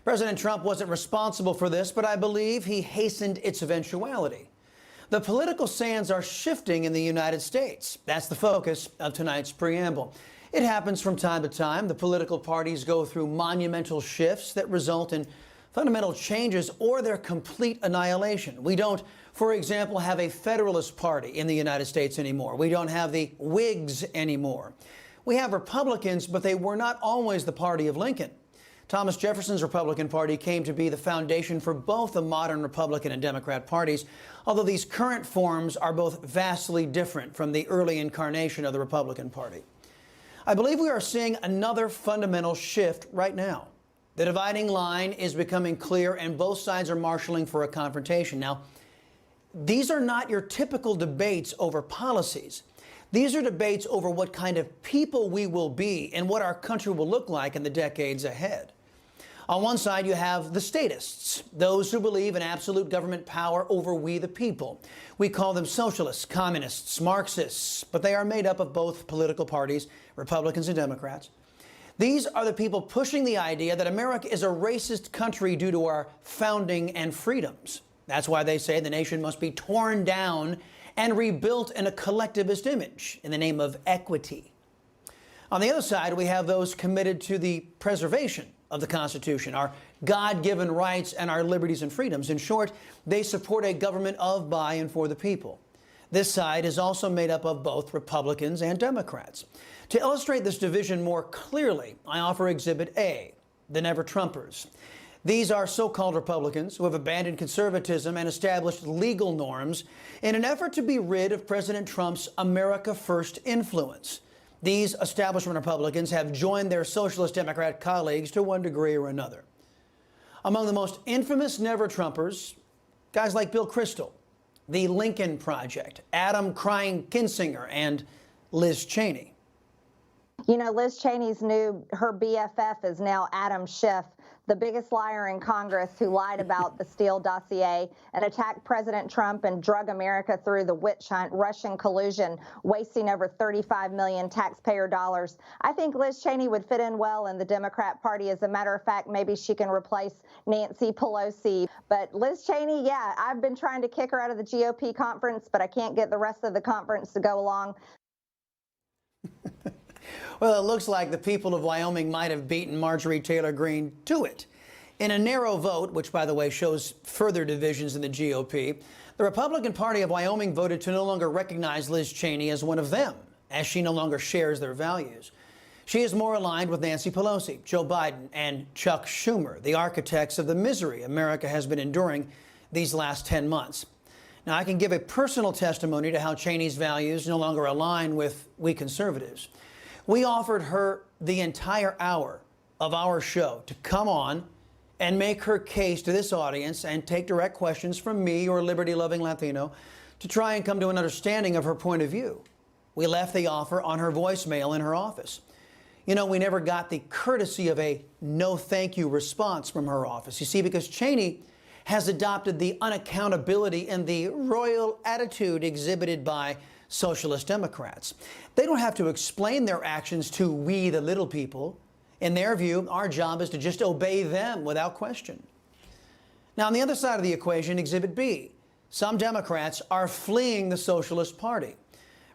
President Trump wasn't responsible for this, but I believe he hastened its eventuality. The political sands are shifting in the United States. That's the focus of tonight's preamble. It happens from time to time. The political parties go through monumental shifts that result in fundamental changes or their complete annihilation. We don't, for example, have a Federalist Party in the United States anymore. We don't have the Whigs anymore. We have Republicans, but they were not always the party of Lincoln. Thomas Jefferson's Republican Party came to be the foundation for both the modern Republican and Democrat parties, although these current forms are both vastly different from the early incarnation of the Republican Party. I believe we are seeing another fundamental shift right now. The dividing line is becoming clear, and both sides are marshaling for a confrontation. Now, these are not your typical debates over policies. These are debates over what kind of people we will be and what our country will look like in the decades ahead. On one side, you have the statists, those who believe in absolute government power over we the people. We call them socialists, communists, Marxists, but they are made up of both political parties, Republicans and Democrats. These are the people pushing the idea that America is a racist country due to our founding and freedoms. That's why they say the nation must be torn down and rebuilt in a collectivist image in the name of equity. On the other side, we have those committed to the preservation of the Constitution, our God-given rights and our liberties and freedoms. In short, they support a government of, by, and for the people. This side is also made up of both Republicans and Democrats. To illustrate this division more clearly, I offer Exhibit A, the Never-Trumpers. These are so-called Republicans who have abandoned conservatism and established legal norms in an effort to be rid of President Trump's America First influence. These establishment Republicans have joined their Socialist Democrat colleagues to one degree or another. Among the most infamous Never-Trumpers, guys like Bill Kristol, the Lincoln Project, Adam Crying Kinzinger, and Liz Cheney. You know, Liz Cheney's her BFF is now Adam Schiff, the biggest liar in Congress who lied about the Steele dossier and attacked President Trump and drug America through the witch hunt, Russian collusion, wasting over 35 million taxpayer dollars. I think Liz Cheney would fit in well in the Democrat Party. As a matter of fact, maybe she can replace Nancy Pelosi. But Liz Cheney, yeah, I've been trying to kick her out of the GOP conference, but I can't get the rest of the conference to go along. Well, it looks like the people of Wyoming might have beaten Marjorie Taylor Greene to it. In a narrow vote, which, by the way, shows further divisions in the GOP, the Republican Party of Wyoming voted to no longer recognize Liz Cheney as one of them, as she no longer shares their values. She is more aligned with Nancy Pelosi, Joe Biden, and Chuck Schumer, the architects of the misery America has been enduring these last 10 months. Now, I can give a personal testimony to how Cheney's values no longer align with we conservatives. We offered her the entire hour of our show to come on and make her case to this audience and take direct questions from me or liberty-loving Latino to try and come to an understanding of her point of view. We left the offer on her voicemail in her office. You know, we never got the courtesy of a no thank you response from her office. You see, because Cheney has adopted the unaccountability and the royal attitude exhibited by Socialist Democrats. They don't have to explain their actions to we the little people. In their view, our job is to just obey them without question. Now, on the other side of the equation, Exhibit B, some Democrats are fleeing the Socialist Party.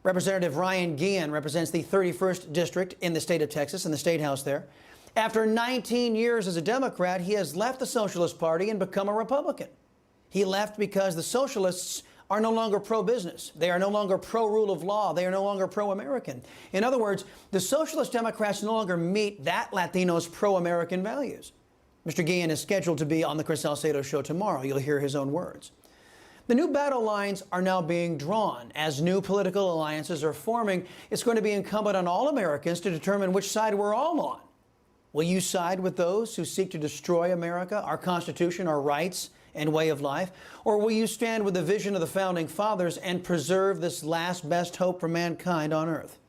Representative Ryan Guillen represents the 31st District in the state of Texas, in the State House there. After 19 years as a Democrat, he has left the Socialist Party and become a Republican. He left because the Socialists are no longer pro-business. They are no longer pro-rule of law. They are no longer pro-American. In other words, the Socialist Democrats no longer meet that Latino's pro-American values. Mr. Guillen is scheduled to be on the Chris Salcedo Show tomorrow. You'll hear his own words. The new battle lines are now being drawn. As new political alliances are forming, it's going to be incumbent on all Americans to determine which side we're all on. Will you side with those who seek to destroy America, our Constitution, our rights, and way of life? Or will you stand with the vision of the Founding Fathers and preserve this last best hope for mankind on Earth?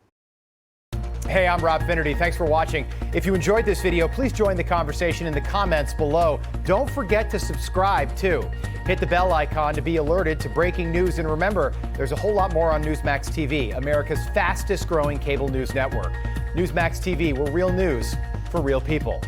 Hey, I'm Rob Finnerty. Thanks for watching. If you enjoyed this video, please join the conversation in the comments below. Don't forget to subscribe, too. Hit the bell icon to be alerted to breaking news. And remember, there's a whole lot more on Newsmax TV, America's fastest growing cable news network. Newsmax TV, we're real news for real people.